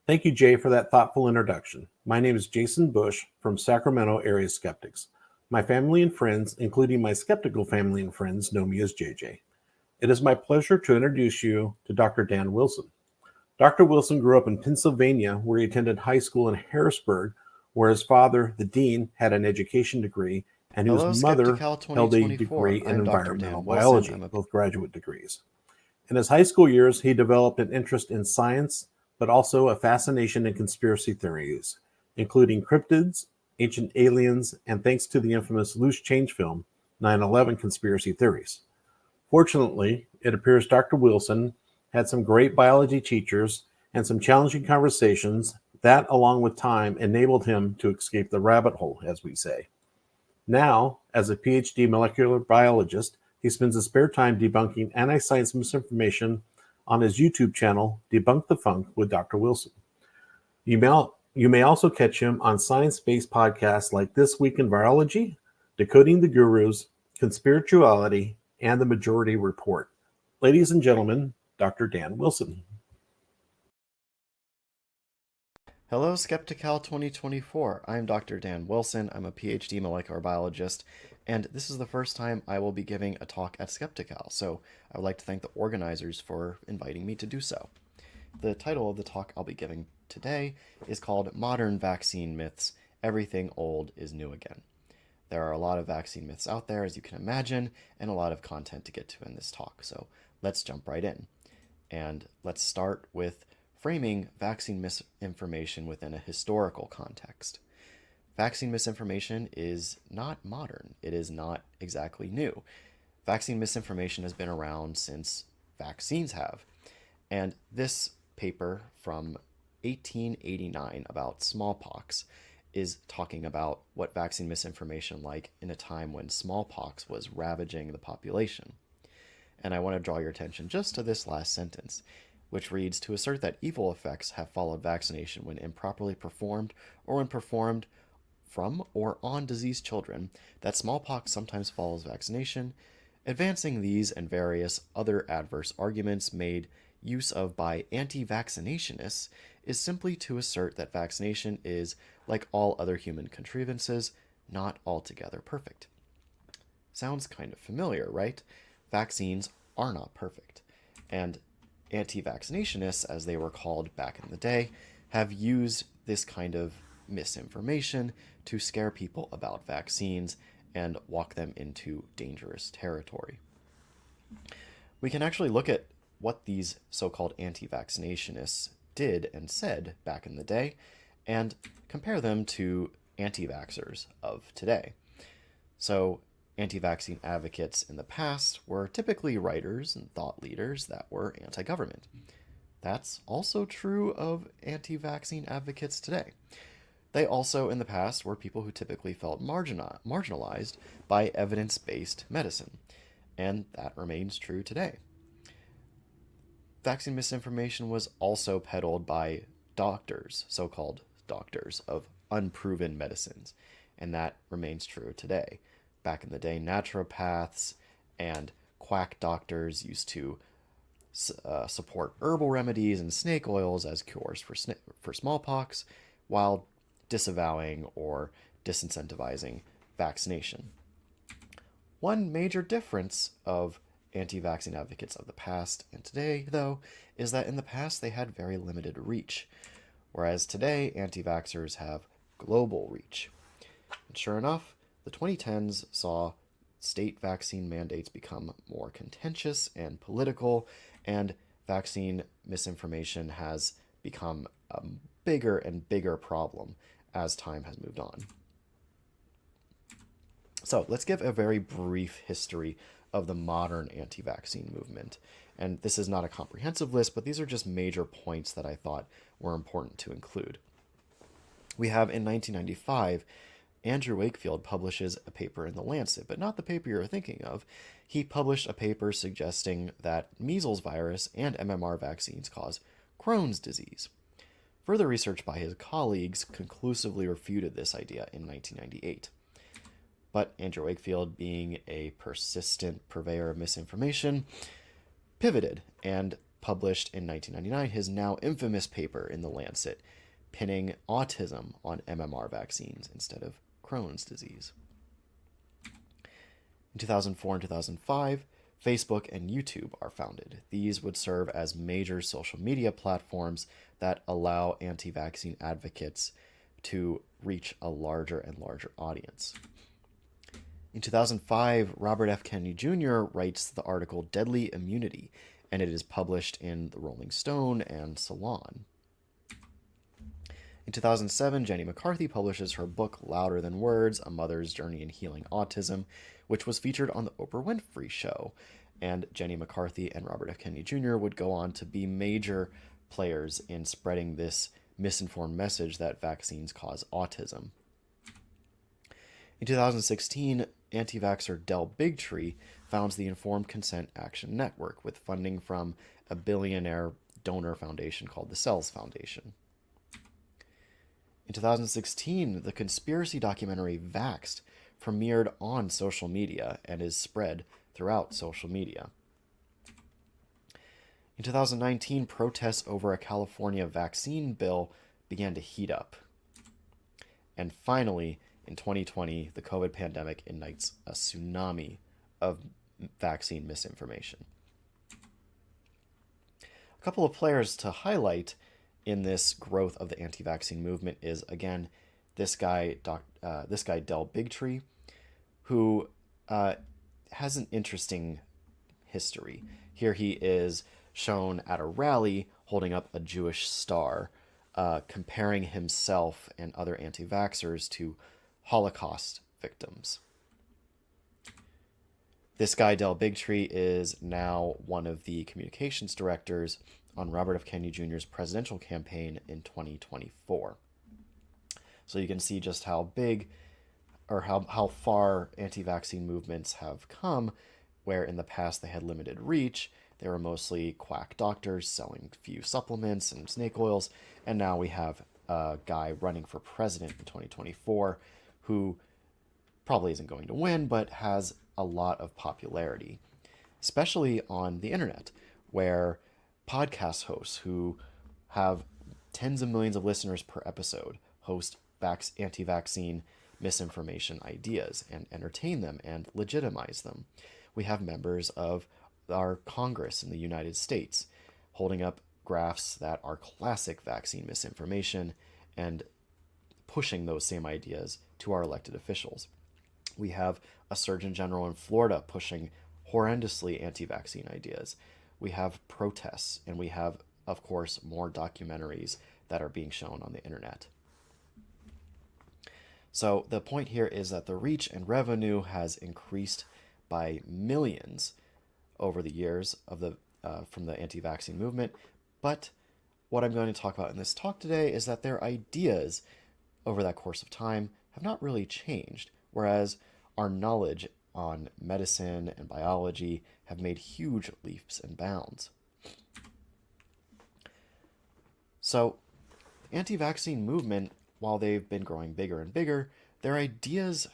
Thank you, Jay, for that thoughtful introduction. My name is Jason Bush from Sacramento Area Skeptics. My family and friends, including my skeptical family and friends, know me as JJ. It is my pleasure to introduce you to Dr. Dan Wilson. Dr. Wilson grew up in Pennsylvania, where he attended high school in Harrisburg, where his father, the dean, had an education degree and whose Hello, mother Skeptical held a 2024. degree in I'm Dr. environmental Dan Wilson. biology, both graduate degrees. In his high school years, he developed an interest in science, but also a fascination in conspiracy theories, including cryptids, ancient aliens, and thanks to the infamous loose change film, 9/11 conspiracy theories. Fortunately, it appears Dr. Wilson had some great biology teachers and some challenging conversations that, along with time, enabled him to escape the rabbit hole, as we say. Now, as a PhD molecular biologist, he spends his spare time debunking anti science misinformation on his YouTube channel, Debunk the Funk with Dr. Wilson. You may also catch him on science based podcasts like This Week in Virology, Decoding the Gurus, Conspirituality, and The Majority Report. Ladies and gentlemen, Dr. Dan Wilson. Hello, Skeptical 2024. I'm Dr. Dan Wilson. I'm a PhD molecular biologist, and this is the first time I will be giving a talk at Skeptical, so I would like to thank the organizers for inviting me to do so. The title of the talk I'll be giving today is called Modern Vaccine Myths: Everything Old is New Again. There are a lot of vaccine myths out there, as you can imagine, and a lot of content to get to in this talk, so let's jump right in. And let's start with framing vaccine misinformation within a historical context. Vaccine misinformation is not modern. It is not exactly new. Vaccine misinformation has been around since vaccines have. And this paper from 1889 about smallpox is talking about what vaccine misinformation like in a time when smallpox was ravaging the population. And I want to draw your attention just to this last sentence, which reads, to assert that evil effects have followed vaccination when improperly performed or when performed from or on diseased children, that smallpox sometimes follows vaccination, advancing these and various other adverse arguments made use of by anti-vaccinationists is simply to assert that vaccination is, like all other human contrivances, not altogether perfect. Sounds kind of familiar, right? Vaccines are not perfect. And anti-vaccinationists, as they were called back in the day, have used this kind of misinformation to scare people about vaccines and walk them into dangerous territory. We can actually look at what these so-called anti-vaccinationists did and said back in the day and compare them to anti-vaxxers of today. So anti-vaccine advocates in the past were typically writers and thought leaders that were anti-government. That's also true of anti-vaccine advocates today. They also, in the past, were people who typically felt marginalized by evidence-based medicine, and that remains true today. Vaccine misinformation was also peddled by doctors, so-called doctors of unproven medicines, and that remains true today. Back in the day, naturopaths and quack doctors used to support herbal remedies and snake oils as cures for smallpox, while disavowing or disincentivizing vaccination. One major difference of anti-vaccine advocates of the past and today, though, is that in the past they had very limited reach, whereas today anti-vaxxers have global reach. And sure enough, the 2010s saw state vaccine mandates become more contentious and political, and vaccine misinformation has become a bigger and bigger problem as time has moved on. So let's give a very brief history of the modern anti-vaccine movement. And this is not a comprehensive list, but these are just major points that I thought were important to include. We have in 1995, Andrew Wakefield publishes a paper in The Lancet, but not the paper you're thinking of. He published a paper suggesting that measles virus and MMR vaccines cause Crohn's disease. Further research by his colleagues conclusively refuted this idea in 1998. But Andrew Wakefield, being a persistent purveyor of misinformation, pivoted and published in 1999 his now infamous paper in The Lancet, pinning autism on MMR vaccines instead of Crohn's disease. In 2004 and 2005, Facebook and YouTube are founded. These would serve as major social media platforms that allow anti-vaccine advocates to reach a larger and larger audience. In 2005, Robert F. Kennedy Jr. writes the article Deadly Immunity, and it is published in the Rolling Stone and Salon. In 2007, Jenny McCarthy publishes her book Louder Than Words, A Mother's Journey in Healing Autism, which was featured on the Oprah Winfrey Show. And Jenny McCarthy and Robert F. Kennedy Jr. would go on to be major players in spreading this misinformed message that vaccines cause autism. In 2016, anti-vaxxer Del Bigtree founds the Informed Consent Action Network with funding from a billionaire donor foundation called the Cells Foundation. In 2016, the conspiracy documentary Vaxxed premiered on social media and is spread throughout social media. In 2019, protests over a California vaccine bill began to heat up. And finally, in 2020, the COVID pandemic ignites a tsunami of vaccine misinformation. A couple of players to highlight in this growth of the anti-vaccine movement is, again, this guy Del Bigtree, who has an interesting history. Here he is shown at a rally holding up a Jewish star, comparing himself and other anti-vaxxers to Holocaust victims. This guy, Del Bigtree, is now one of the communications directors on Robert F. Kennedy Jr.'s presidential campaign in 2024. So you can see just how big or how far anti-vaccine movements have come, where in the past they had limited reach. They were mostly quack doctors selling a few supplements and snake oils, and now we have a guy running for president in 2024 who probably isn't going to win, but has a lot of popularity, especially on the internet, where podcast hosts who have tens of millions of listeners per episode host anti-vaccine misinformation ideas and entertain them and legitimize them. We have members of our Congress in the United States holding up graphs that are classic vaccine misinformation and pushing those same ideas to our elected officials. We have a Surgeon General in Florida pushing horrendously anti-vaccine ideas. We have protests, and we have, of course, more documentaries that are being shown on the internet. So the point here is that the reach and revenue has increased by millions over the years of from the anti-vaccine movement. But what I'm going to talk about in this talk today is that their ideas over that course of time have not really changed, whereas our knowledge on medicine and biology have made huge leaps and bounds. So, the anti-vaccine movement, while they've been growing bigger and bigger, their ideas,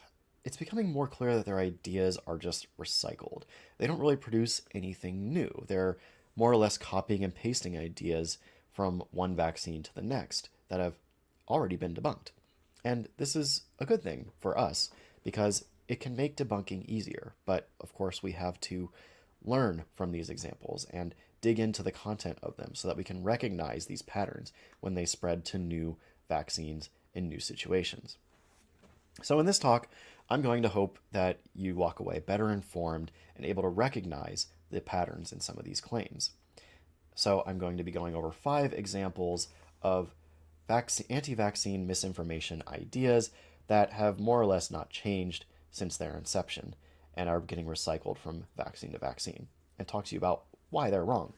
it's becoming more clear that their ideas are just recycled. They don't really produce anything new. They're more or less copying and pasting ideas from one vaccine to the next that have already been debunked. And this is a good thing for us because it can make debunking easier. But of course, we have to learn from these examples and dig into the content of them so that we can recognize these patterns when they spread to new vaccines in new situations. So in this talk, I'm going to hope that you walk away better informed and able to recognize the patterns in some of these claims. So I'm going to be going over 5 examples of anti-vaccine misinformation ideas that have more or less not changed since their inception and are getting recycled from vaccine to vaccine, and talk to you about why they're wrong.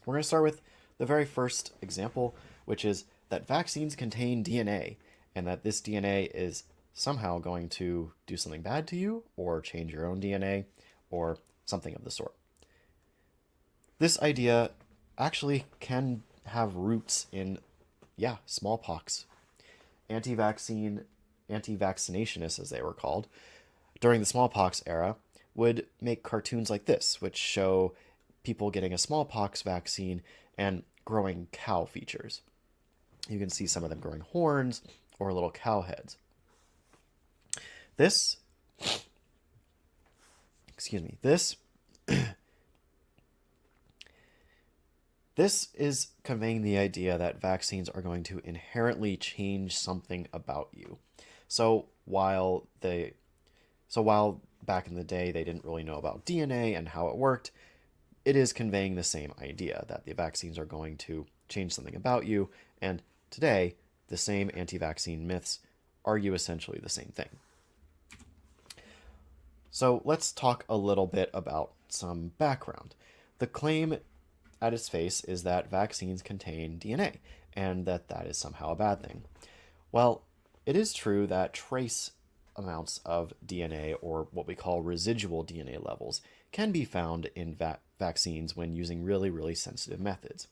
We're going to start with the very first example, which is that vaccines contain DNA, and that this DNA is somehow going to do something bad to you, or change your own DNA, or something of the sort. This idea actually can have roots in, smallpox. Anti-vaccinationists, as they were called, during the smallpox era, would make cartoons like this, which show people getting a smallpox vaccine and growing cow features. You can see some of them growing horns or little cow heads. This, excuse me, this is conveying the idea that vaccines are going to inherently change something about you. So while back in the day they didn't really know about DNA and how it worked, it is conveying the same idea that the vaccines are going to change something about you, and today the same anti-vaccine myths argue essentially the same thing. So let's talk a little bit about some background. The claim at its face is that vaccines contain DNA, and that is somehow a bad thing. Well, it is true that trace amounts of DNA, or what we call residual DNA levels, can be found in vaccines when using really, really sensitive methods.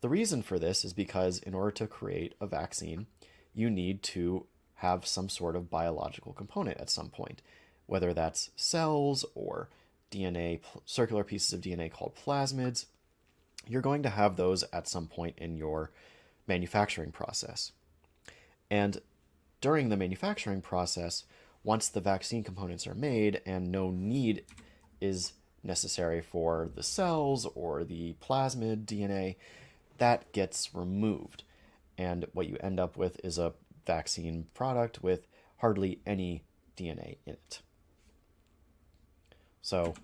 The reason for this is because in order to create a vaccine, you need to have some sort of biological component at some point, whether that's cells or DNA, circular pieces of DNA called plasmids. You're going to have those at some point in your manufacturing process. And during the manufacturing process, once the vaccine components are made and no need is necessary for the cells or the plasmid DNA, that gets removed. And what you end up with is a vaccine product with hardly any DNA in it. So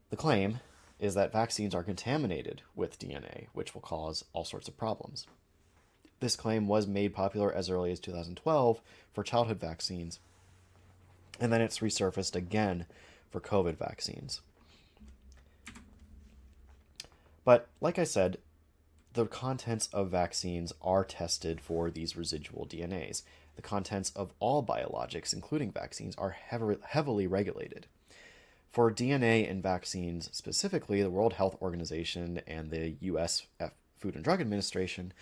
the claim is that vaccines are contaminated with DNA, which will cause all sorts of problems. This claim was made popular as early as 2012 for childhood vaccines, and then it's resurfaced again for COVID vaccines. But like I said, the contents of vaccines are tested for these residual DNAs. The contents of all biologics, including vaccines, are heavily regulated. For DNA in vaccines specifically, the World Health Organization and the US Food and Drug Administration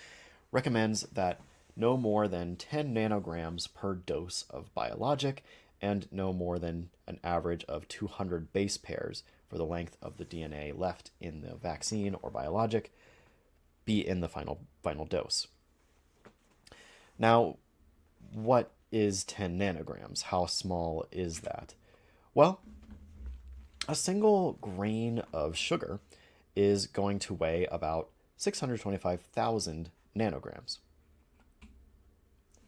recommends that no more than 10 nanograms per dose of biologic and no more than an average of 200 base pairs for the length of the DNA left in the vaccine or biologic be in the final dose. Now, what is 10 nanograms? How small is that? Well, a single grain of sugar is going to weigh about 625,000 nanograms.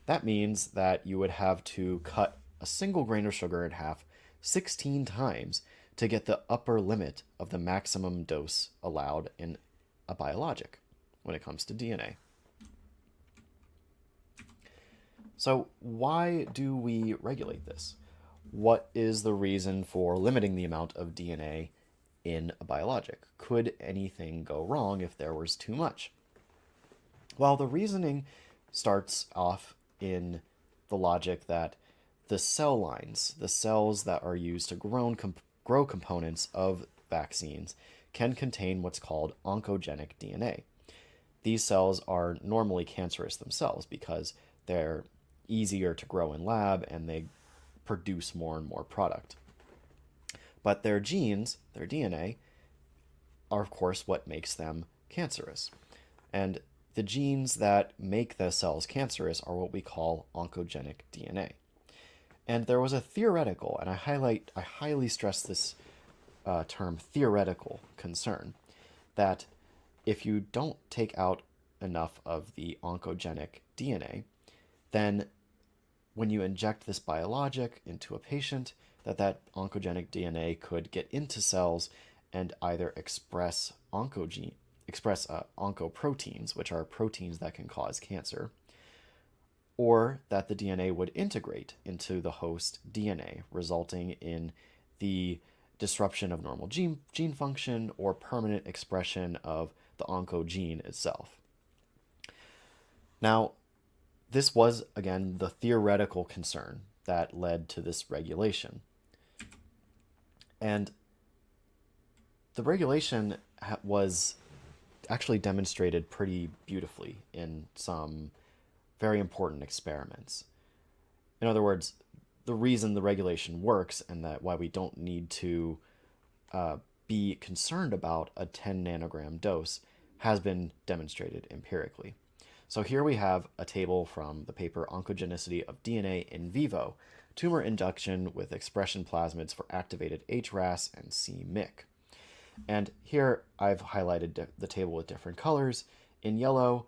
That means that you would have to cut a single grain of sugar in half 16 times to get the upper limit of the maximum dose allowed in a biologic when it comes to DNA. So why do we regulate this? What is the reason for limiting the amount of DNA in a biologic? Could anything go wrong if there was too much? Well, the reasoning starts off in the logic that the cell lines, the cells that are used to grow components of vaccines, can contain what's called oncogenic DNA. These cells are normally cancerous themselves because they're easier to grow in lab and they produce more and more product. But their genes, their DNA, are of course what makes them cancerous. And the genes that make the cells cancerous are what we call oncogenic DNA. And there was a theoretical, and I highly stress this term, theoretical concern, that if you don't take out enough of the oncogenic DNA, then when you inject this biologic into a patient, that oncogenic DNA could get into cells and either express oncoproteins, which are proteins that can cause cancer, or that the DNA would integrate into the host DNA, resulting in the disruption of normal gene function or permanent expression of the oncogene itself. Now, this was, again, the theoretical concern that led to this regulation. And the regulation was actually demonstrated pretty beautifully in some very important experiments. In other words, the reason the regulation works and that why we don't need to be concerned about a 10 nanogram dose has been demonstrated empirically. So here we have a table from the paper Oncogenicity of DNA in vivo, tumor induction with expression plasmids for activated HRAS and c-MYC. And here I've highlighted the table with different colors. In yellow,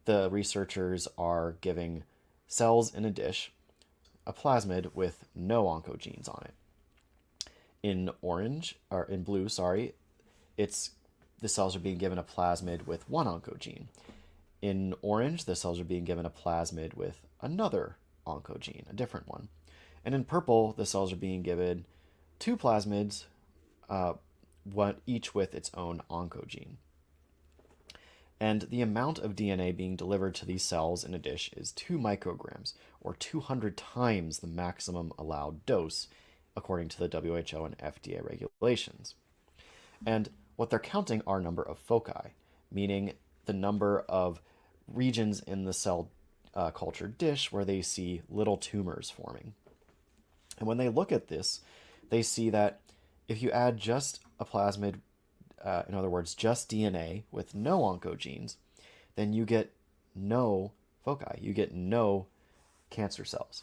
the researchers are giving cells in a dish a plasmid with no oncogenes on it. In blue, the cells are being given a plasmid with one oncogene. In orange, the cells are being given a plasmid with another oncogene, a different one. And in purple, the cells are being given two plasmids, each with its own oncogene. And the amount of DNA being delivered to these cells in a dish is 2 micrograms, or 200 times the maximum allowed dose, according to the WHO and FDA regulations. And what they're counting are number of foci, meaning the number of regions in the cell culture dish where they see little tumors forming. And when they look at this, they see that if you add just a plasmid, in other words, just DNA with no oncogenes, then you get no foci, you get no cancer cells.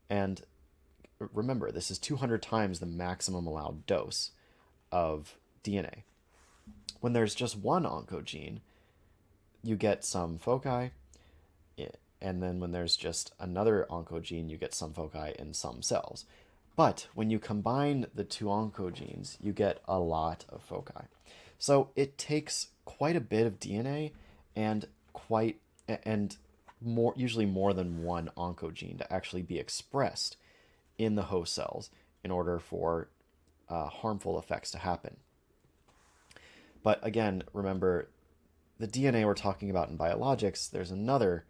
And remember, this is 200 times the maximum allowed dose of DNA. When there's just one oncogene, you get some foci, and then when there's just another oncogene, you get some foci in some cells. But when you combine the two oncogenes, you get a lot of foci. So it takes quite a bit of DNA and usually more than one oncogene to actually be expressed in the host cells in order for harmful effects to happen. But again, remember, the DNA we're talking about in biologics, there's another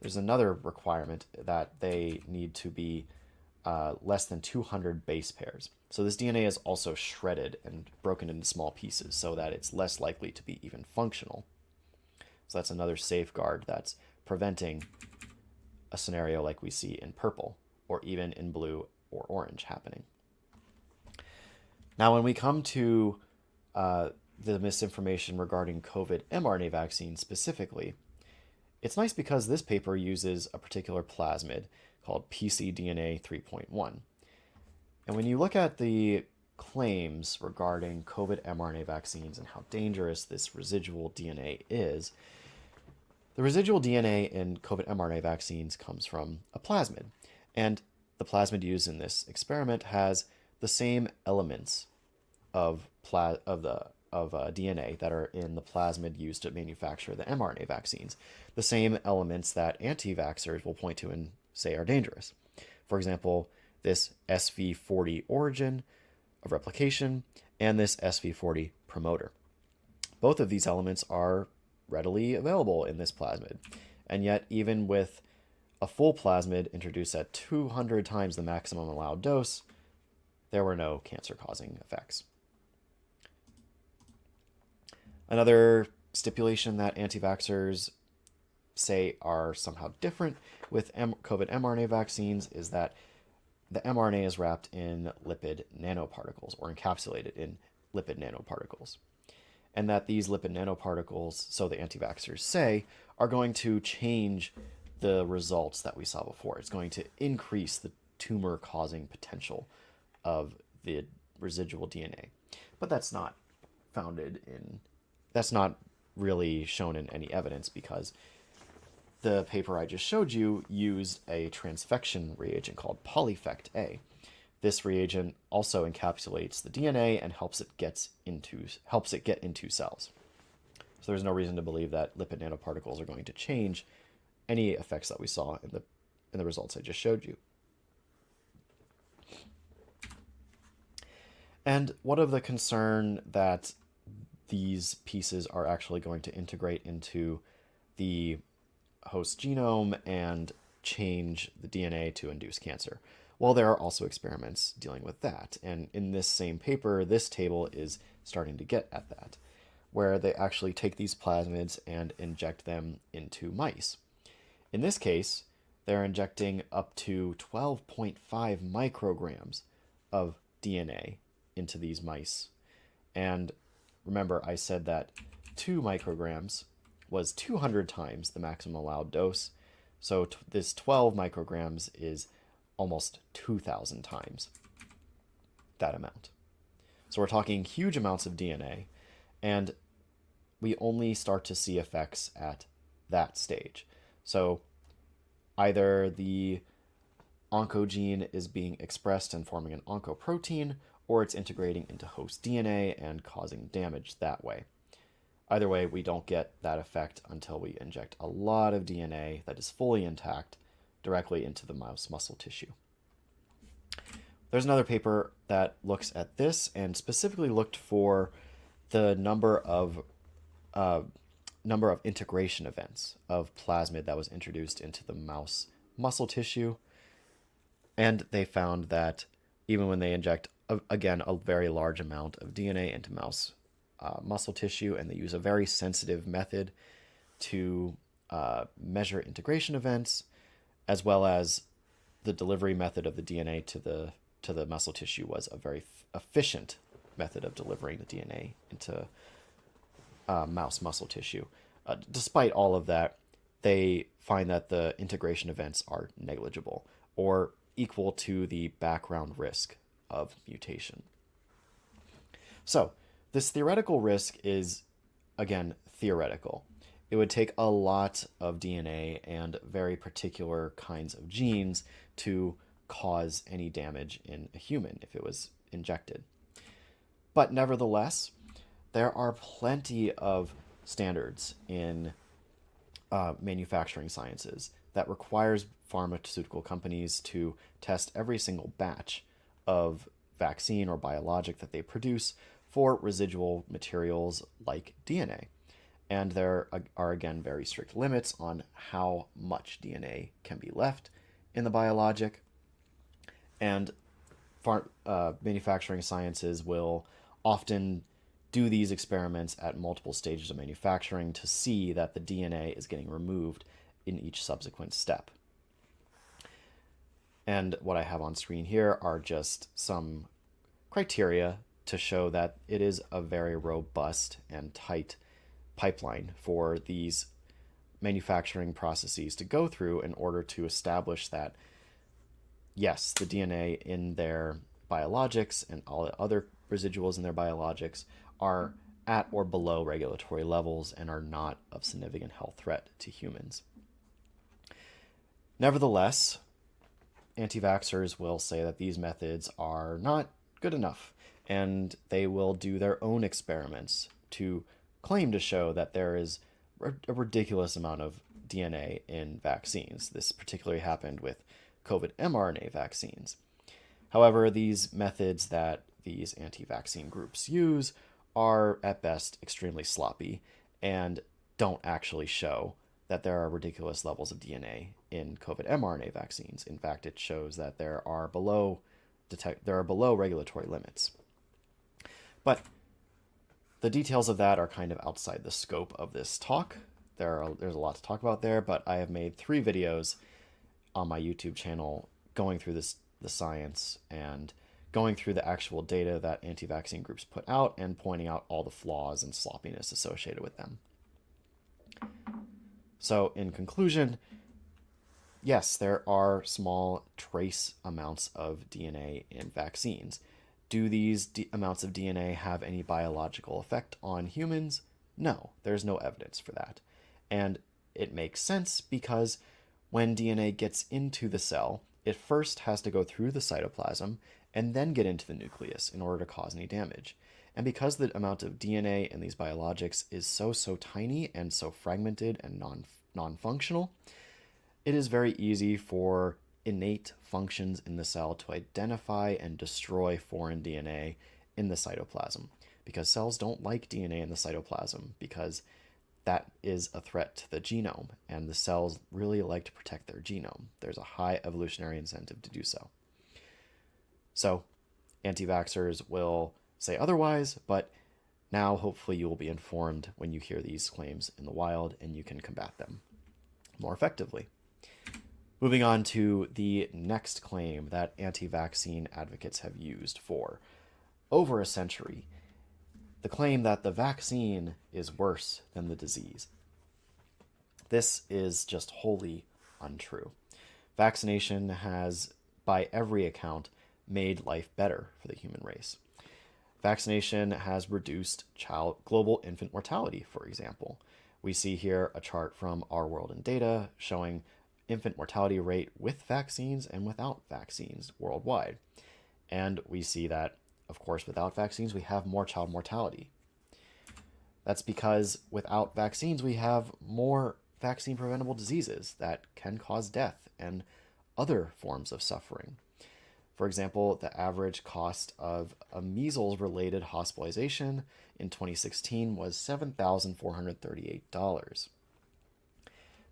requirement that they need to be less than 200 base pairs. So this DNA is also shredded and broken into small pieces so that it's less likely to be even functional. So that's another safeguard that's preventing a scenario like we see in purple or even in blue or orange happening. Now, when we come to the misinformation regarding COVID mRNA vaccines specifically, it's nice because this paper uses a particular plasmid called pcDNA 3.1. And when you look at the claims regarding COVID mRNA vaccines and how dangerous this residual DNA is, the residual DNA in COVID mRNA vaccines comes from a plasmid. And the plasmid used in this experiment has the same elements of DNA that are in the plasmid used to manufacture the mRNA vaccines. The same elements that anti-vaxxers will point to and say are dangerous. For example, this SV40 origin of replication and this SV40 promoter. Both of these elements are readily available in this plasmid. And yet, even with a full plasmid introduced at 200 times the maximum allowed dose, there were no cancer-causing effects. Another stipulation that anti-vaxxers say are somehow different with COVID mRNA vaccines is that the mRNA is wrapped in lipid nanoparticles or encapsulated in lipid nanoparticles. And that these lipid nanoparticles, so the anti-vaxxers say, are going to change the results that we saw before. It's going to increase the tumor-causing potential of the residual DNA. But that's not really shown in any evidence because the paper I just showed you used a transfection reagent called Polyfect A. This reagent also encapsulates the DNA and helps it get into cells. So there's no reason to believe that lipid nanoparticles are going to change any effects that we saw in the results I just showed you. And what of the concern that these pieces are actually going to integrate into the host genome and change the DNA to induce cancer? Well, there are also experiments dealing with that. And in this same paper, this table is starting to get at that, where they actually take these plasmids and inject them into mice. In this case, they're injecting up to 12.5 micrograms of DNA into these mice. And remember, I said that 2 micrograms was 200 times the maximum allowed dose. So this 12 micrograms is almost 2,000 times that amount. So we're talking huge amounts of DNA, and we only start to see effects at that stage. So either the oncogene is being expressed and forming an oncoprotein, or it's integrating into host DNA and causing damage that way. Either way, we don't get that effect until we inject a lot of DNA that is fully intact directly into the mouse muscle tissue. There's another paper that looks at this and specifically looked for the number of integration events of plasmid that was introduced into the mouse muscle tissue. And they found that even when they inject, again, a very large amount of DNA into mouse muscle tissue, and they use a very sensitive method to measure integration events, as well as the delivery method of the DNA to the muscle tissue was a very efficient method of delivering the DNA into mouse muscle tissue. Despite all of that, they find that the integration events are negligible or equal to the background risk of mutation. So this theoretical risk is, again, theoretical. It would take a lot of DNA and very particular kinds of genes to cause any damage in a human if it was injected. But nevertheless, there are plenty of standards in manufacturing sciences that requires pharmaceutical companies to test every single batch of vaccine or biologic that they produce for residual materials like DNA. And there are, again, very strict limits on how much DNA can be left in the biologic. And manufacturing sciences will often do these experiments at multiple stages of manufacturing to see that the DNA is getting removed in each subsequent step. And what I have on screen here are just some criteria to show that it is a very robust and tight pipeline for these manufacturing processes to go through in order to establish that, yes, the DNA in their biologics and all the other residuals in their biologics are at or below regulatory levels and are not of significant health threat to humans. Nevertheless, anti-vaxxers will say that these methods are not good enough, and they will do their own experiments to claim to show that there is a ridiculous amount of DNA in vaccines. This particularly happened with COVID mRNA vaccines. However, these methods that these anti-vaccine groups use are at best extremely sloppy and don't actually show that there are ridiculous levels of DNA in COVID mRNA vaccines. In fact, it shows that there are below regulatory limits. But the details of that are kind of outside the scope of this talk. There's a lot to talk about there, but I have made 3 videos on my YouTube channel going through the science and going through the actual data that anti-vaccine groups put out and pointing out all the flaws and sloppiness associated with them. So in conclusion, yes, there are small trace amounts of DNA in vaccines. Do these amounts of DNA have any biological effect on humans? No, there's no evidence for that. And it makes sense because when DNA gets into the cell, it first has to go through the cytoplasm and then get into the nucleus in order to cause any damage. And because the amount of DNA in these biologics is so tiny and so fragmented and non-functional, it is very easy for innate functions in the cell to identify and destroy foreign DNA in the cytoplasm, because cells don't like DNA in the cytoplasm because that is a threat to the genome, and the cells really like to protect their genome. There's a high evolutionary incentive to do so. So anti-vaxxers will say otherwise, but now hopefully you will be informed when you hear these claims in the wild and you can combat them more effectively. Moving on to the next claim that anti-vaccine advocates have used for over a century the claim that the vaccine is worse than the disease. This is just wholly untrue. Vaccination has, by every account, made life better for the human race. Vaccination has reduced global infant mortality, for example. We see here a chart from Our World in Data showing infant mortality rate with vaccines and without vaccines worldwide. And we see that, of course, without vaccines, we have more child mortality. That's because without vaccines, we have more vaccine-preventable diseases that can cause death and other forms of suffering. For example, the average cost of a measles-related hospitalization in 2016 was $7,438.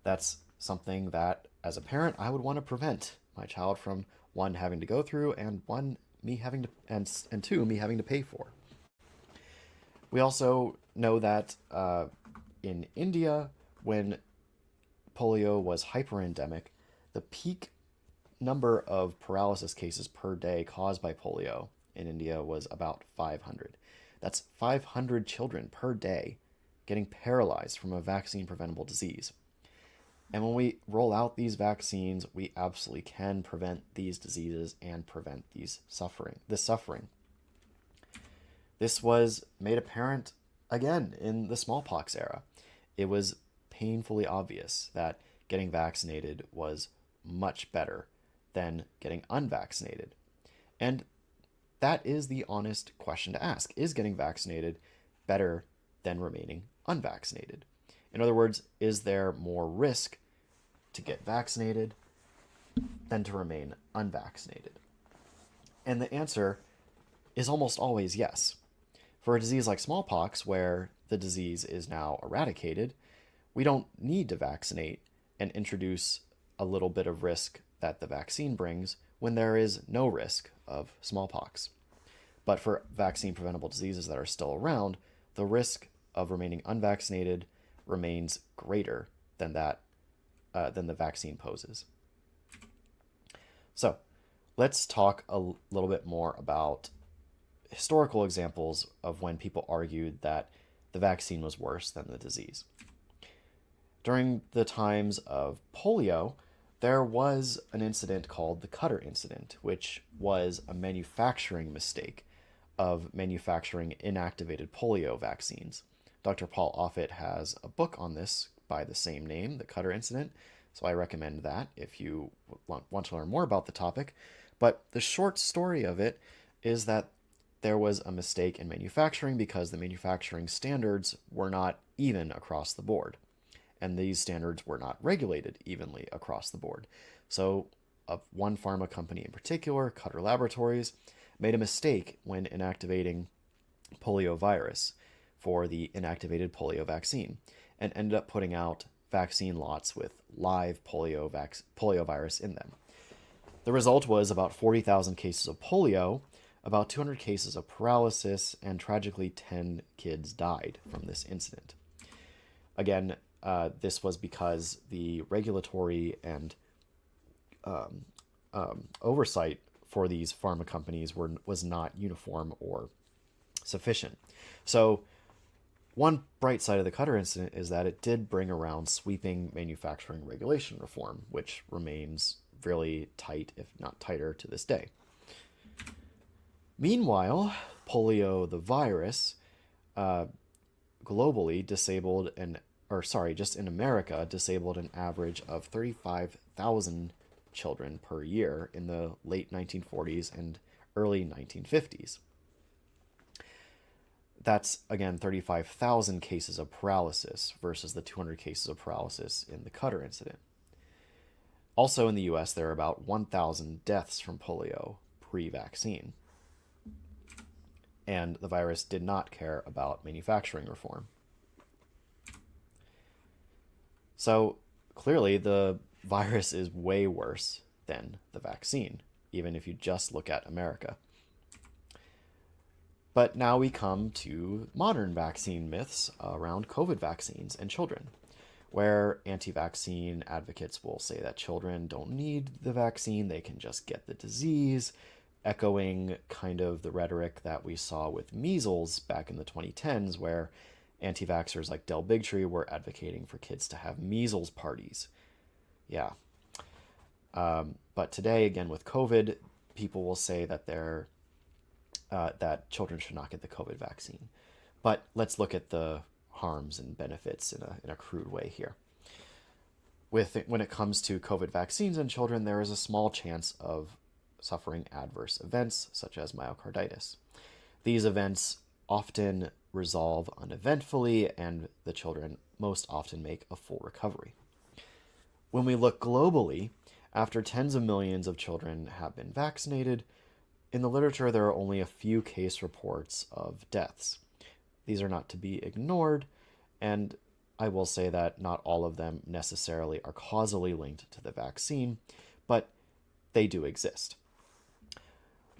That's something that, as a parent, I would want to prevent my child from, one, having to go through, and me having to, and two, me having to pay for. We also know that in India, when polio was hyperendemic, the peak number of paralysis cases per day caused by polio in India was about 500. That's 500 children per day getting paralyzed from a vaccine-preventable disease. And when we roll out these vaccines, we absolutely can prevent these diseases and prevent this suffering. This was made apparent again in the smallpox era. It was painfully obvious that getting vaccinated was much better than getting unvaccinated. And that is the honest question to ask. Is getting vaccinated better than remaining unvaccinated? In other words, is there more risk to get vaccinated than to remain unvaccinated? And the answer is almost always yes. For a disease like smallpox, where the disease is now eradicated, we don't need to vaccinate and introduce a little bit of risk that the vaccine brings when there is no risk of smallpox. But for vaccine-preventable diseases that are still around, the risk of remaining unvaccinated remains greater than the vaccine poses. So, let's talk a little bit more about historical examples of when people argued that the vaccine was worse than the disease. During the times of polio, there was an incident called the Cutter incident, which was a manufacturing mistake of manufacturing inactivated polio vaccines. Dr. Paul Offit has a book on this by the same name, the Cutter incident, so I recommend that if you want to learn more about the topic. But the short story of it is that there was a mistake in manufacturing because the manufacturing standards were not even across the board. And these standards were not regulated evenly across the board. So one pharma company in particular, Cutter Laboratories, made a mistake when inactivating polio virus for the inactivated polio vaccine and ended up putting out vaccine lots with live polio virus in them. The result was about 40,000 cases of polio, about 200 cases of paralysis, and tragically 10 kids died from this incident. Again, this was because the regulatory and oversight for these pharma companies was not uniform or sufficient. So one bright side of the Cutter incident is that it did bring around sweeping manufacturing regulation reform, which remains really tight, if not tighter, to this day. Meanwhile, polio, the virus, globally just in America, disabled an average of 35,000 children per year in the late 1940s and early 1950s. That's, again, 35,000 cases of paralysis versus the 200 cases of paralysis in the Cutter incident. Also in the US, there are about 1,000 deaths from polio pre-vaccine. And the virus did not care about manufacturing reform. So clearly the virus is way worse than the vaccine, even if you just look at America. But now we come to modern vaccine myths around COVID vaccines and children, where anti-vaccine advocates will say that children don't need the vaccine, they can just get the disease, echoing kind of the rhetoric that we saw with measles back in the 2010s, where anti-vaxxers like Bigtree were advocating for kids to have measles parties. Yeah. But today, again, with COVID, people will say that that children should not get the COVID vaccine. But let's look at the harms and benefits in a crude way here. When it comes to COVID vaccines in children, there is a small chance of suffering adverse events such as myocarditis. These events often resolve uneventfully, and the children most often make a full recovery. When we look globally, after tens of millions of children have been vaccinated, in the literature there are only a few case reports of deaths. These are not to be ignored, and I will say that not all of them necessarily are causally linked to the vaccine, but they do exist.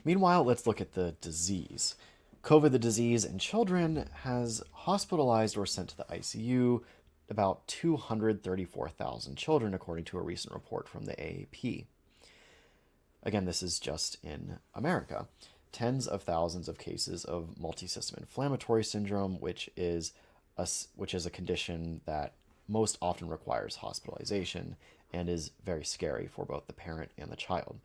Meanwhile, let's look at the disease. COVID, the disease in children, has hospitalized or sent to the ICU about 234,000 children, according to a recent report from the AAP. Again, this is just in America. Tens of thousands of cases of multisystem inflammatory syndrome, which is a condition that most often requires hospitalization and is very scary for both the parent and the child.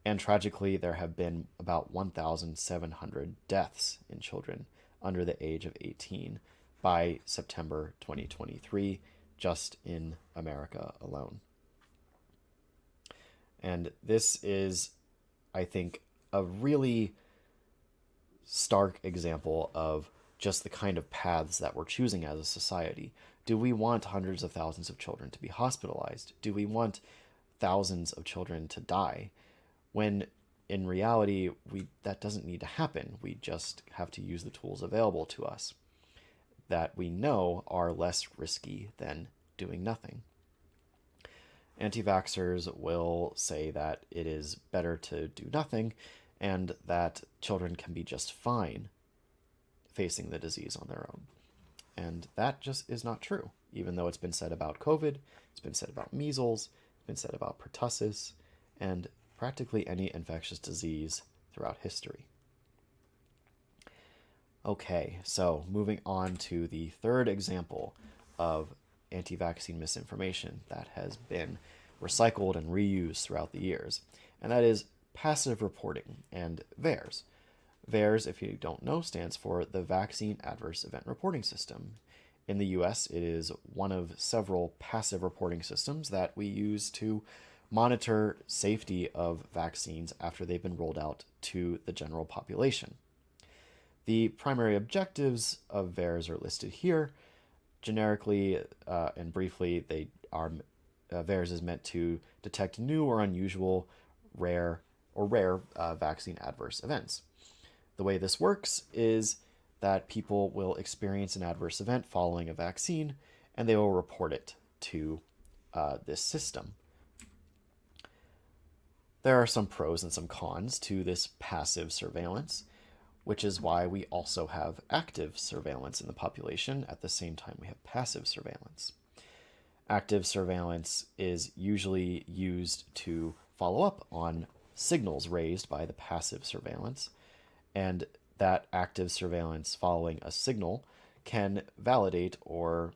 And tragically, there have been about 1,700 deaths in children under the age of 18 by September 2023, just in America alone. And this is, I think, a really stark example of just the kind of paths that we're choosing as a society. Do we want hundreds of thousands of children to be hospitalized? Do we want thousands of children to die? When in reality, that doesn't need to happen. We just have to use the tools available to us that we know are less risky than doing nothing. Anti-vaxxers will say that it is better to do nothing and that children can be just fine facing the disease on their own. And that just is not true, even though it's been said about COVID, it's been said about measles, it's been said about pertussis, and practically any infectious disease throughout history. Okay, so moving on to the third example of anti-vaccine misinformation that has been recycled and reused throughout the years, and that is passive reporting and VAERS. VAERS, if you don't know, stands for the Vaccine Adverse Event Reporting System. In the US, it is one of several passive reporting systems that we use to monitor safety of vaccines after they've been rolled out to the general population. The primary objectives of VAERS are listed here. Generically and briefly, VAERS is meant to detect new or unusual, rare vaccine adverse events. The way this works is that people will experience an adverse event following a vaccine, and they will report it to this system. There are some pros and some cons to this passive surveillance, which is why we also have active surveillance in the population at the same time we have passive surveillance. Active surveillance is usually used to follow up on signals raised by the passive surveillance, and that active surveillance following a signal can validate or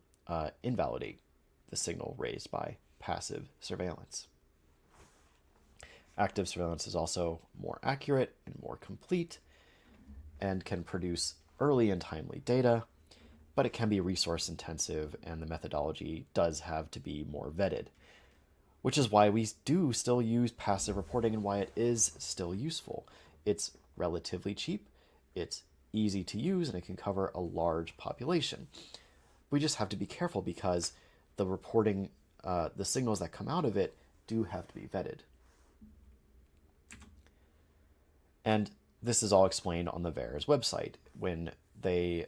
invalidate the signal raised by passive surveillance. Active surveillance is also more accurate and more complete and can produce early and timely data, but it can be resource intensive and the methodology does have to be more vetted, which is why we do still use passive reporting and why it is still useful. It's relatively cheap, it's easy to use, and it can cover a large population. We just have to be careful because the reporting, the signals that come out of it do have to be vetted. And this is all explained on the VAERS website when they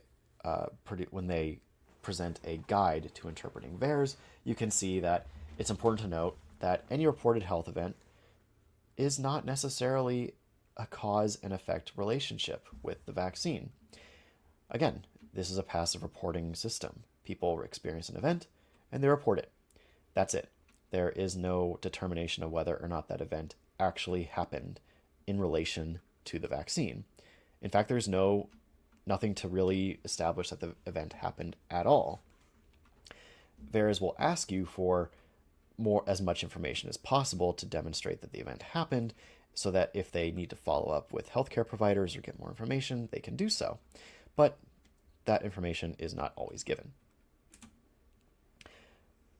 present a guide to interpreting VAERS. You can see that it's important to note that any reported health event is not necessarily a cause and effect relationship with the vaccine. Again, this is a passive reporting system. People experience an event and they report it. That's it. There is no determination of whether or not that event actually happened in relation to the vaccine. In fact, there's nothing to really establish that the event happened at all. VAERS will ask you for as much information as possible to demonstrate that the event happened, so that if they need to follow up with healthcare providers or get more information, they can do so. But that information is not always given.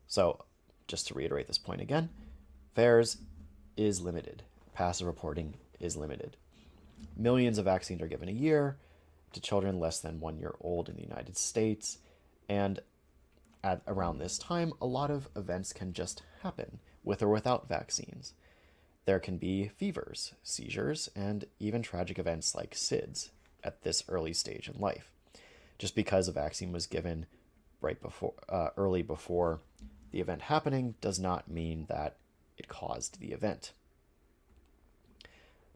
So, just to reiterate this point again, VAERS is limited. Passive reporting is limited. Millions of vaccines are given a year to children less than 1 year old in the United States, and at around this time, a lot of events can just happen with or without vaccines. There can be fevers, seizures, and even tragic events like SIDS at this early stage in life. Just because a vaccine was given early before the event happening does not mean that it caused the event.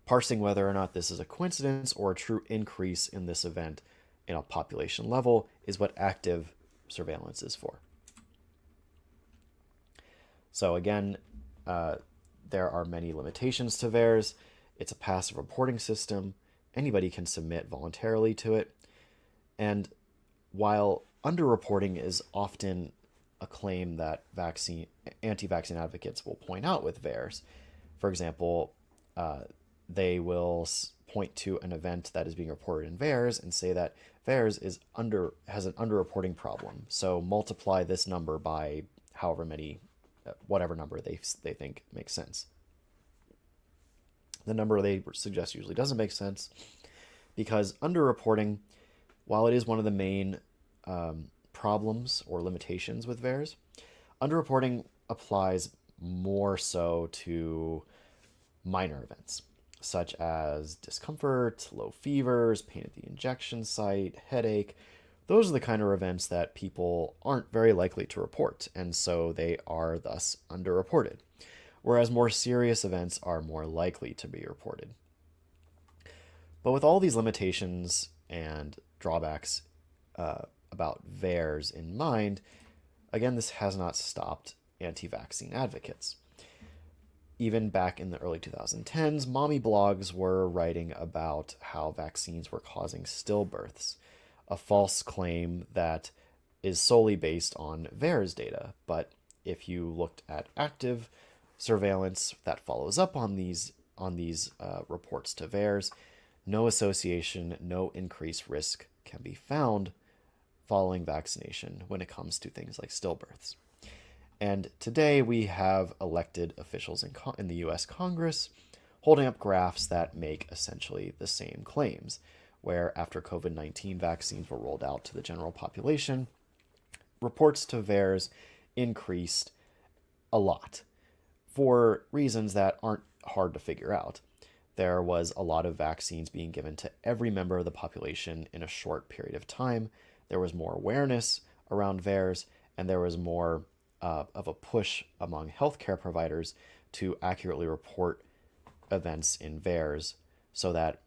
Parsing whether or not this is a coincidence or a true increase in this event in a population level is what active surveillance is for. So again, there are many limitations to VAERS. It's a passive reporting system. Anybody can submit voluntarily to it. And while underreporting is often a claim that anti-vaccine advocates will point out with VAERS, for example, they will point to an event that is being reported in VAERS and say that VAERS has an underreporting problem. So multiply this number by however many, whatever number they think makes sense. The number they suggest usually doesn't make sense, because underreporting, while it is one of the main problems or limitations with VAERS, underreporting applies more so to minor events, such as discomfort, low fevers, pain at the injection site, headache. Those are the kind of events that people aren't very likely to report, and so they are thus underreported, whereas more serious events are more likely to be reported. But with all these limitations and drawbacks about VAERS in mind, again, this has not stopped anti-vaccine advocates. Even back in the early 2010s, mommy blogs were writing about how vaccines were causing stillbirths, a false claim that is solely based on VAERS data. But if you looked at active surveillance that follows up on these reports to VAERS, no association, no increased risk can be found following vaccination when it comes to things like stillbirths. And today we have elected officials in the US Congress holding up graphs that make essentially the same claims, where after COVID-19 vaccines were rolled out to the general population, reports to VAERS increased a lot for reasons that aren't hard to figure out. There was a lot of vaccines being given to every member of the population in a short period of time. There was more awareness around VAERS, and there was more of a push among healthcare providers to accurately report events in VAERS so that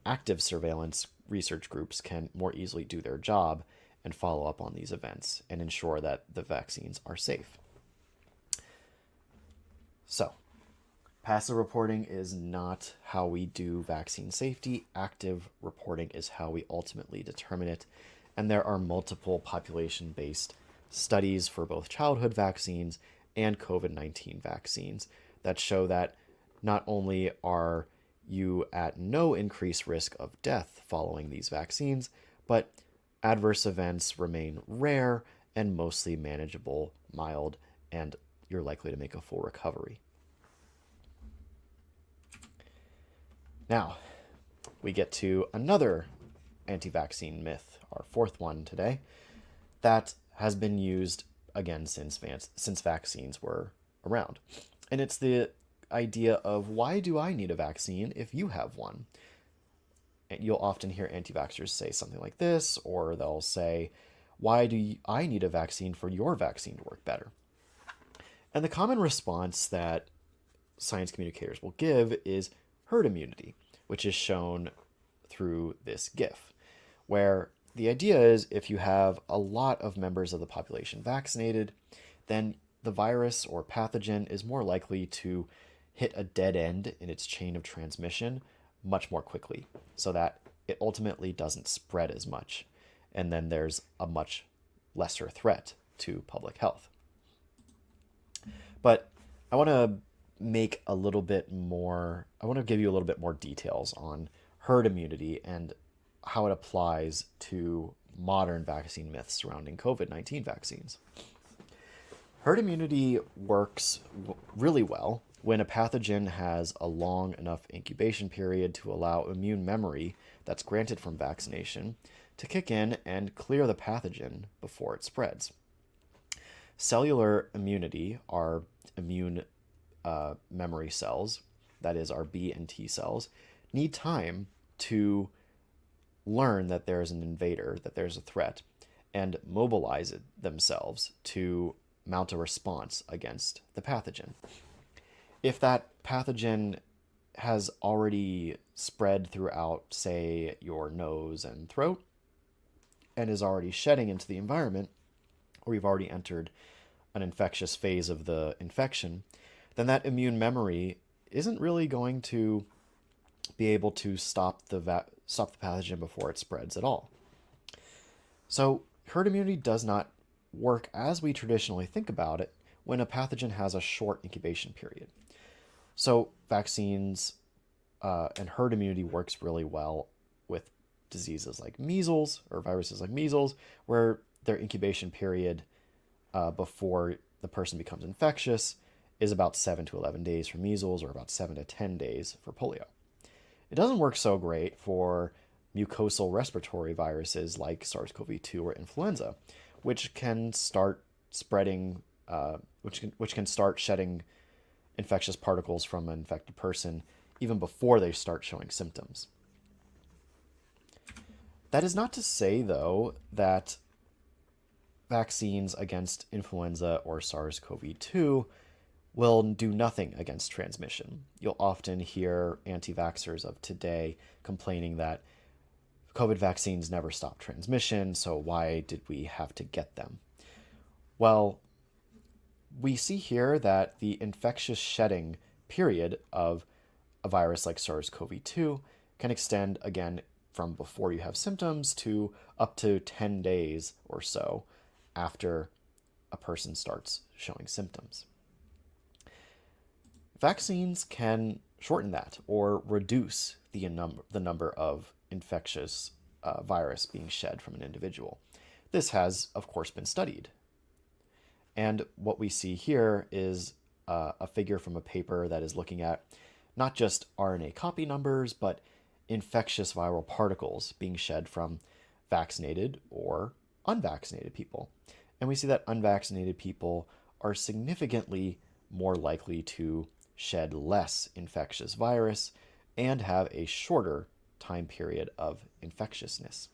active surveillance research groups can more easily do their job and follow up on these events and ensure that the vaccines are safe. So, passive reporting is not how we do vaccine safety. Active reporting is how we ultimately determine it. And there are multiple population-based studies for both childhood vaccines and COVID-19 vaccines that show that not only are you at no increased risk of death following these vaccines, but adverse events remain rare and mostly manageable, mild, and you're likely to make a full recovery. Now, we get to another anti-vaccine myth, our fourth one today, that has been used again since vaccines were around. And it's the idea of, why do I need a vaccine if you have one? And you'll often hear anti-vaxxers say something like this, or they'll say, why do I need a vaccine for your vaccine to work better? And the common response that science communicators will give is herd immunity, which is shown through this GIF, where the idea is if you have a lot of members of the population vaccinated, then the virus or pathogen is more likely to hit a dead end in its chain of transmission much more quickly so that it ultimately doesn't spread as much. And then there's a much lesser threat to public health. But I want to make a little bit more, I want to give you a little bit more details on herd immunity and how it applies to modern vaccine myths surrounding COVID-19 vaccines. Herd immunity works really well when a pathogen has a long enough incubation period to allow immune memory that's granted from vaccination to kick in and clear the pathogen before it spreads. Cellular immunity, our immune memory cells, that is our B and T cells, need time to learn that there's an invader, that there's a threat, and mobilize themselves to mount a response against the pathogen. If that pathogen has already spread throughout, say, your nose and throat, and is already shedding into the environment, or you've already entered an infectious phase of the infection, then that immune memory isn't really going to be able to stop the pathogen before it spreads at all. So herd immunity does not work as we traditionally think about it when a pathogen has a short incubation period. So vaccines and herd immunity works really well with diseases like measles or viruses like measles, where their incubation period before the person becomes infectious is about 7 to 11 days for measles, or about 7 to 10 days for polio. It doesn't work so great for mucosal respiratory viruses like SARS-CoV-2 or influenza, which can start spreading, which can start shedding infectious particles from an infected person even before they start showing symptoms. That is not to say, though, that vaccines against influenza or SARS-CoV-2 will do nothing against transmission. You'll often hear anti-vaxxers of today complaining that COVID vaccines never stop transmission, so why did we have to get them? Well, we see here that the infectious shedding period of a virus like SARS-CoV-2 can extend again from before you have symptoms to up to 10 days or so after a person starts showing symptoms. Vaccines can shorten that or reduce the number of infectious virus being shed from an individual. This has, of course, been studied. And what we see here is a figure from a paper that is looking at not just RNA copy numbers, but infectious viral particles being shed from vaccinated or unvaccinated people. And we see that unvaccinated people are significantly more likely to shed less infectious virus and have a shorter time period of infectiousness.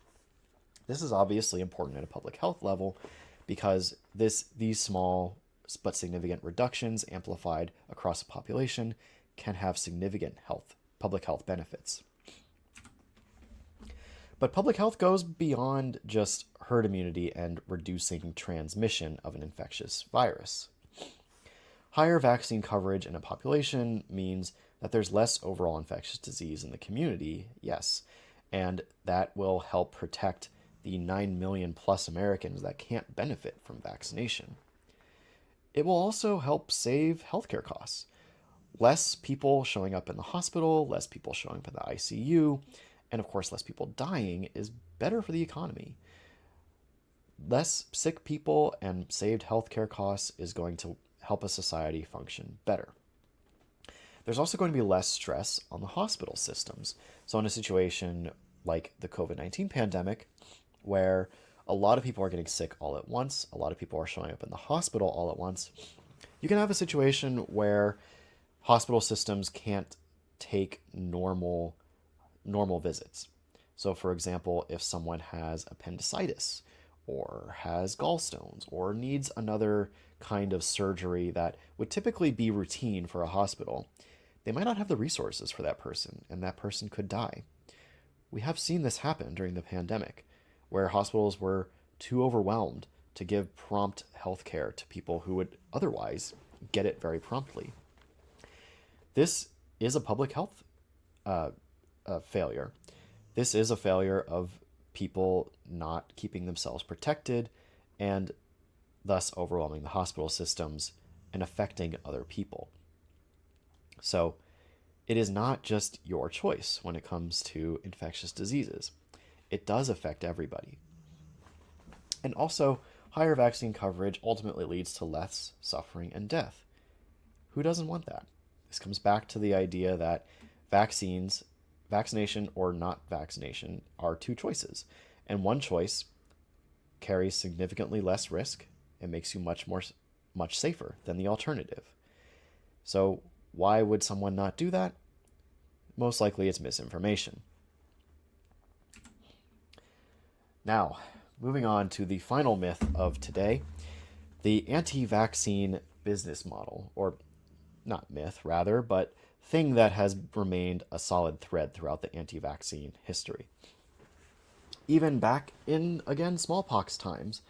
This is obviously important at a public health level because these small but significant reductions amplified across a population can have significant public health benefits. But public health goes beyond just herd immunity and reducing transmission of an infectious virus. Higher vaccine coverage in a population means that there's less overall infectious disease in the community, yes, and that will help protect the 9 million plus Americans that can't benefit from vaccination. It will also help save healthcare costs. Less people showing up in the hospital, less people showing up in the ICU, and of course less people dying is better for the economy. Less sick people and saved healthcare costs is going to help a society function better. There's also going to be less stress on the hospital systems. So in a situation like the COVID-19 pandemic, where a lot of people are getting sick all at once, a lot of people are showing up in the hospital all at once, you can have a situation where hospital systems can't take normal visits. So for example, if someone has appendicitis or has gallstones or needs another kind of surgery that would typically be routine for a hospital, they might not have the resources for that person, and that person could die. We have seen this happen during the pandemic, where hospitals were too overwhelmed to give prompt health care to people who would otherwise get it very promptly. This is a public health failure. This is a failure of people not keeping themselves protected and thus overwhelming the hospital systems and affecting other people. So it is not just your choice when it comes to infectious diseases. It does affect everybody. And also, higher vaccine coverage ultimately leads to less suffering and death. Who doesn't want that? This comes back to the idea that vaccination or not vaccination, are two choices. And one choice carries significantly less risk and makes you much safer than the alternative. So why would someone not do that? Most likely it's misinformation. Now, moving on to the final myth of today, the anti-vaccine business model, or not myth rather, but thing that has remained a solid thread throughout the anti-vaccine history. Even back in, again, smallpox times,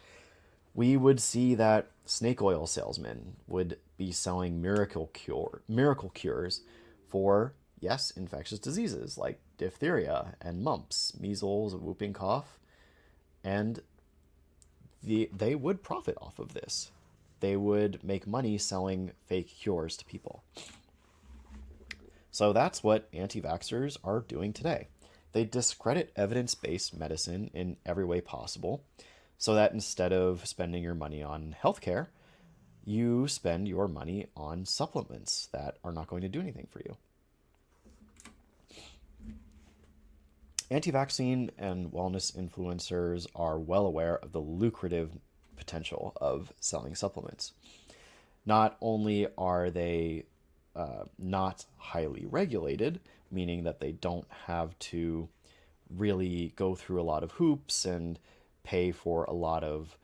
we would see that snake oil salesmen would be selling miracle cures for, yes, infectious diseases like diphtheria and mumps, measles, whooping cough, and they would profit off of this. They would make money selling fake cures to people. So that's what anti-vaxxers are doing today. They discredit evidence-based medicine in every way possible, so that instead of spending your money on healthcare, you spend your money on supplements that are not going to do anything for you. Anti-vaccine and wellness influencers are well aware of the lucrative potential of selling supplements. Not only are they not highly regulated, meaning that they don't have to really go through a lot of hoops and pay for a lot of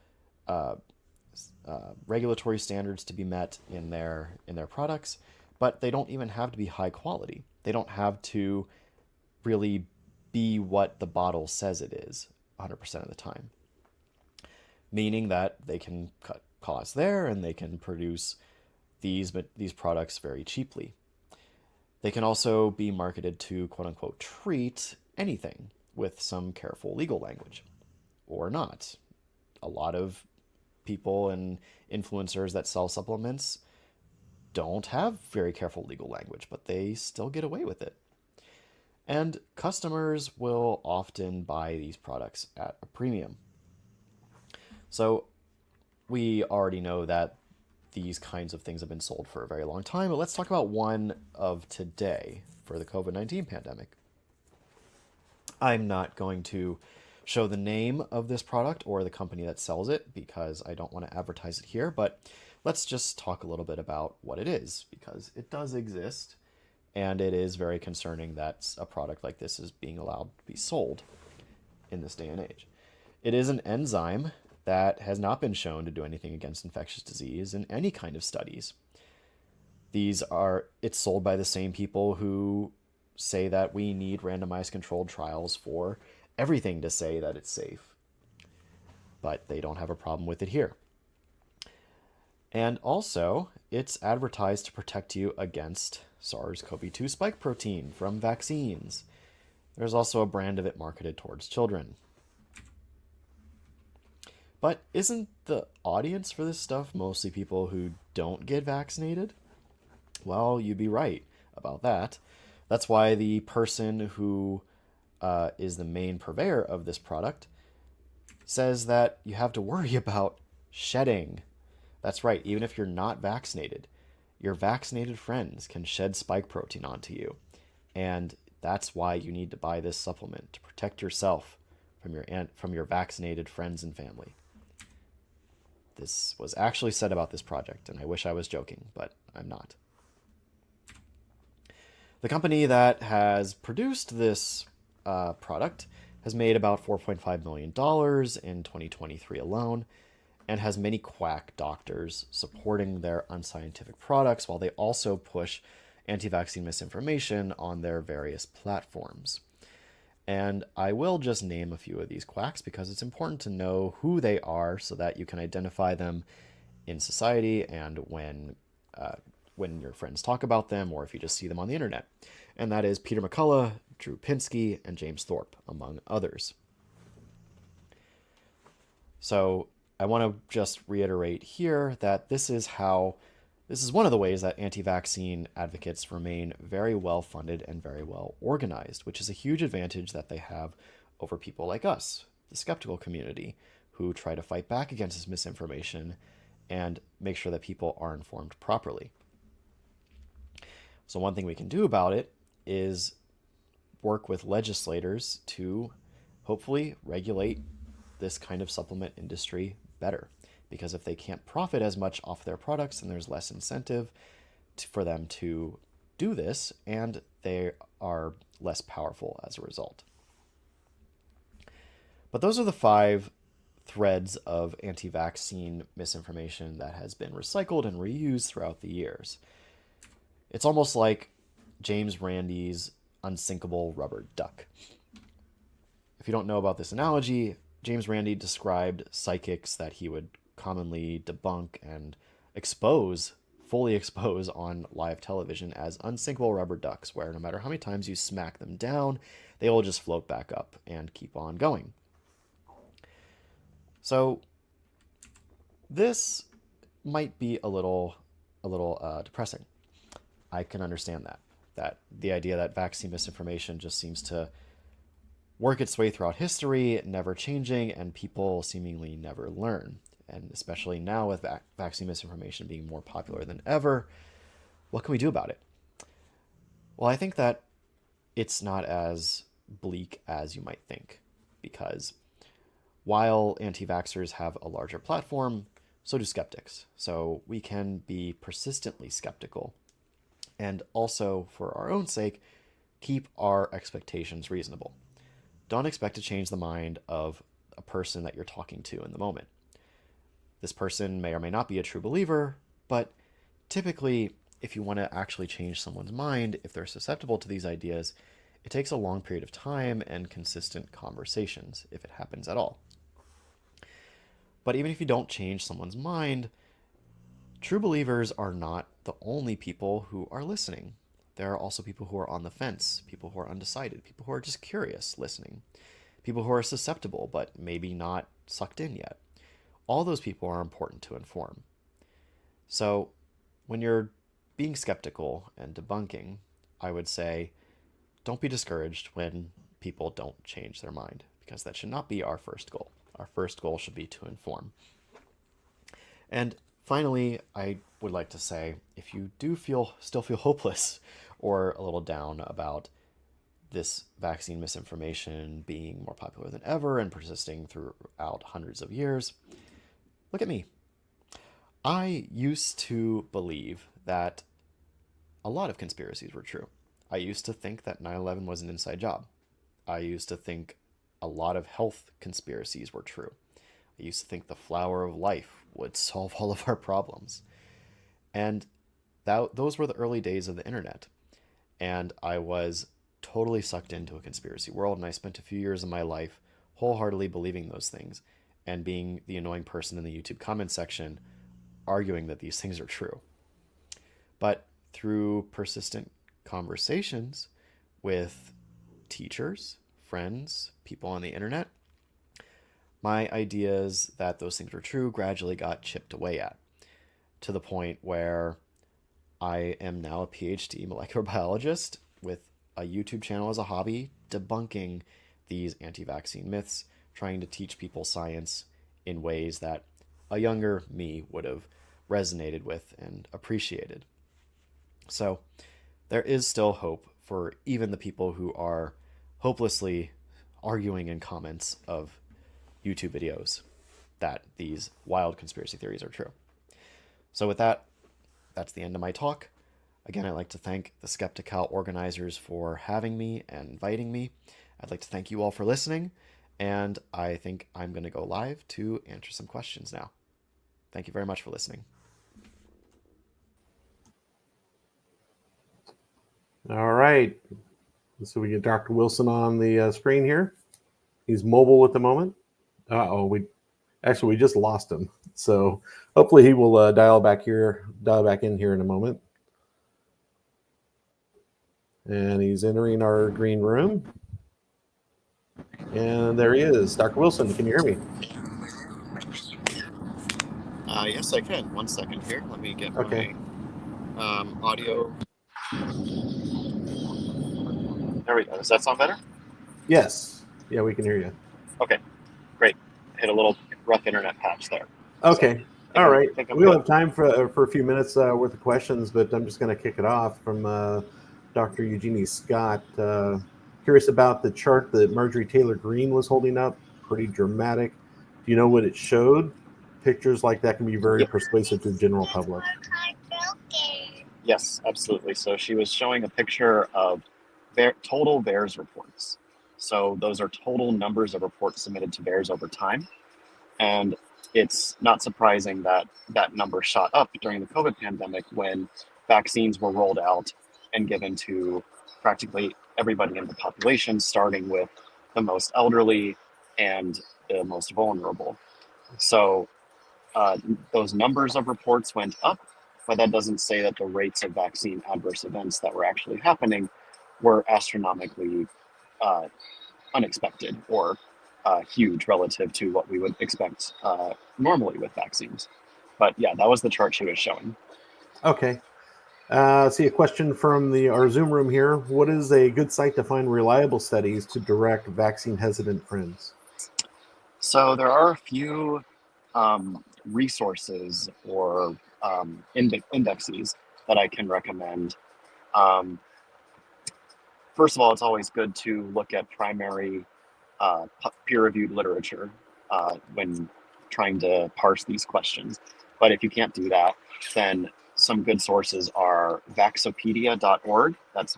regulatory standards to be met in their products, but they don't even have to be high quality. They don't have to really be what the bottle says it is 100% of the time. Meaning that they can cut costs there and they can produce these products very cheaply. They can also be marketed to quote unquote treat anything with some careful legal language or not. A lot of people and influencers that sell supplements don't have very careful legal language, but they still get away with it. And customers will often buy these products at a premium. So we already know that these kinds of things have been sold for a very long time, but let's talk about one of today for the COVID-19 pandemic. I'm not going to show the name of this product or the company that sells it because I don't want to advertise it here, but let's just talk a little bit about what it is because it does exist and it is very concerning that a product like this is being allowed to be sold in this day and age. It is an enzyme that has not been shown to do anything against infectious disease in any kind of studies. It's sold by the same people who say that we need randomized controlled trials for everything to say that it's safe. But they don't have a problem with it here. And also, it's advertised to protect you against SARS-CoV-2 spike protein from vaccines. There's also a brand of it marketed towards children. But isn't the audience for this stuff mostly people who don't get vaccinated? Well, you'd be right about that. That's why the person who is the main purveyor of this product says that you have to worry about shedding. That's right, even if you're not vaccinated, your vaccinated friends can shed spike protein onto you. And that's why you need to buy this supplement, to protect yourself from your vaccinated friends and family. This was actually said about this project, and I wish I was joking, but I'm not. The company that has produced this product has made about $4.5 million in 2023 alone, and has many quack doctors supporting their unscientific products while they also push anti-vaccine misinformation on their various platforms. And I will just name a few of these quacks because it's important to know who they are so that you can identify them in society and when your friends talk about them or if you just see them on the internet. And that is Peter McCullough, Drew Pinsky, and James Thorpe, among others. So I want to just reiterate here that this is one of the ways that anti-vaccine advocates remain very well funded and very well organized, which is a huge advantage that they have over people like us, the skeptical community, who try to fight back against this misinformation and make sure that people are informed properly. So one thing we can do about it is work with legislators to hopefully regulate this kind of supplement industry better. Because if they can't profit as much off their products, then there's less incentive for them to do this, and they are less powerful as a result. But those are the 5 threads of anti-vaccine misinformation that has been recycled and reused throughout the years. It's almost like James Randi's unsinkable rubber duck. If you don't know about this analogy, James Randi described psychics that he would commonly debunk and fully expose on live television as unsinkable rubber ducks, where no matter how many times you smack them down, they will just float back up and keep on going. So this might be a little depressing. I can understand that the idea that vaccine misinformation just seems to work its way throughout history, never changing, and people seemingly never learn. And especially now with vaccine misinformation being more popular than ever, what can we do about it? Well, I think that it's not as bleak as you might think, because while anti-vaxxers have a larger platform, so do skeptics. So we can be persistently skeptical, and also, for our own sake, keep our expectations reasonable. Don't expect to change the mind of a person that you're talking to in the moment. This person may or may not be a true believer, but typically, if you want to actually change someone's mind, if they're susceptible to these ideas, it takes a long period of time and consistent conversations, if it happens at all. But even if you don't change someone's mind, true believers are not the only people who are listening. There are also people who are on the fence, people who are undecided, people who are just curious listening, people who are susceptible but maybe not sucked in yet. All those people are important to inform. So when you're being skeptical and debunking, I would say don't be discouraged when people don't change their mind, because that should not be our first goal. Our first goal should be to inform. And finally, I would like to say, if you do still feel hopeless or a little down about this vaccine misinformation being more popular than ever and persisting throughout hundreds of years, look at me. I used to believe that a lot of conspiracies were true. I used to think that 9/11 was an inside job. I used to think a lot of health conspiracies were true. I used to think the flower of life would solve all of our problems. And those were the early days of the internet. And I was totally sucked into a conspiracy world, and I spent a few years of my life wholeheartedly believing those things and being the annoying person in the YouTube comment section arguing that these things are true. But through persistent conversations with teachers, friends, people on the internet, my ideas that those things were true gradually got chipped away at, to the point where I am now a PhD molecular biologist with a YouTube channel as a hobby, debunking these anti-vaccine myths, trying to teach people science in ways that a younger me would have resonated with and appreciated. So there is still hope for even the people who are hopelessly arguing in comments of YouTube videos that these wild conspiracy theories are true. So with that, that's the end of my talk. Again, I'd like to thank the Skeptical organizers for having me and inviting me. I'd like to thank you all for listening, and I think I'm going to go live to answer some questions now. Thank you very much for listening. All right. So we get Dr. Wilson on the screen here. He's mobile at the moment. We just lost him. So hopefully he will dial back in here in a moment. And he's entering our green room. And there he is. Dr. Wilson, can you hear me? Yes, I can. 1 second here. Let me get Okay. my audio. There we go. Does that sound better? Yes. Yeah, we can hear you. Okay, great. Hit a little rough internet patch there. Okay. So All right. I think I'm We'll good. have time for a few minutes worth of questions, but I'm just going to kick it off from Dr. Eugenie Scott. Curious about the chart that Marjorie Taylor Greene was holding up. Pretty dramatic. Do you know what it showed? Pictures like that can be very Yep. persuasive to the general public. Yes, absolutely. So she was showing a picture of total VAERS reports. So those are total numbers of reports submitted to VAERS over time. And it's not surprising that that number shot up during the COVID pandemic when vaccines were rolled out and given to practically everybody in the population, starting with the most elderly and the most vulnerable. So those numbers of reports went up, but that doesn't say that the rates of vaccine adverse events that were actually happening were astronomically uh, unexpected or huge relative to what we would expect normally with vaccines. But yeah, that was the chart she was showing. Okay. See a question from our Zoom room here. What is a good site to find reliable studies to direct vaccine hesitant friends? So there are a few resources or indexes that I can recommend. Um, First of all, it's always good to look at primary peer-reviewed literature when trying to parse these questions. But if you can't do that, then some good sources are vaxopedia.org. That's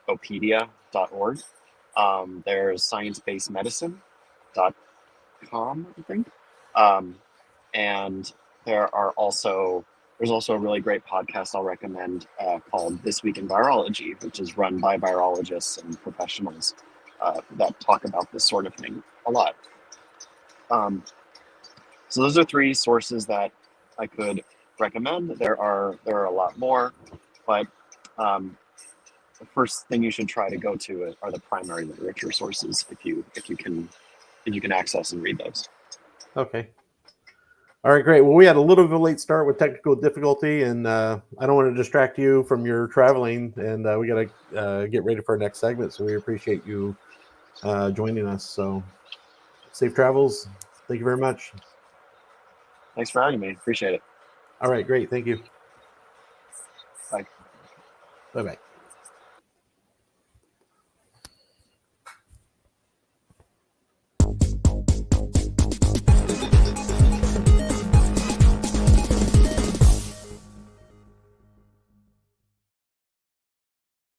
vaxopedia.org. There's sciencebasedmedicine.com, I think. Um, and there's also a really great podcast I'll recommend called This Week in Virology, which is run by virologists and professionals that talk about this sort of thing a lot. So those are three sources that I could recommend. There are a lot more, but the first thing you should try to go to are the primary literature sources if you can access and read those. Okay. All right, great. Well, we had a little bit of a late start with technical difficulty, and I don't want to distract you from your traveling, and we got to get ready for our next segment. So we appreciate you joining us. So safe travels. Thank you very much. Thanks for having me. Appreciate it. All right, great. Thank you. Bye. Bye-bye.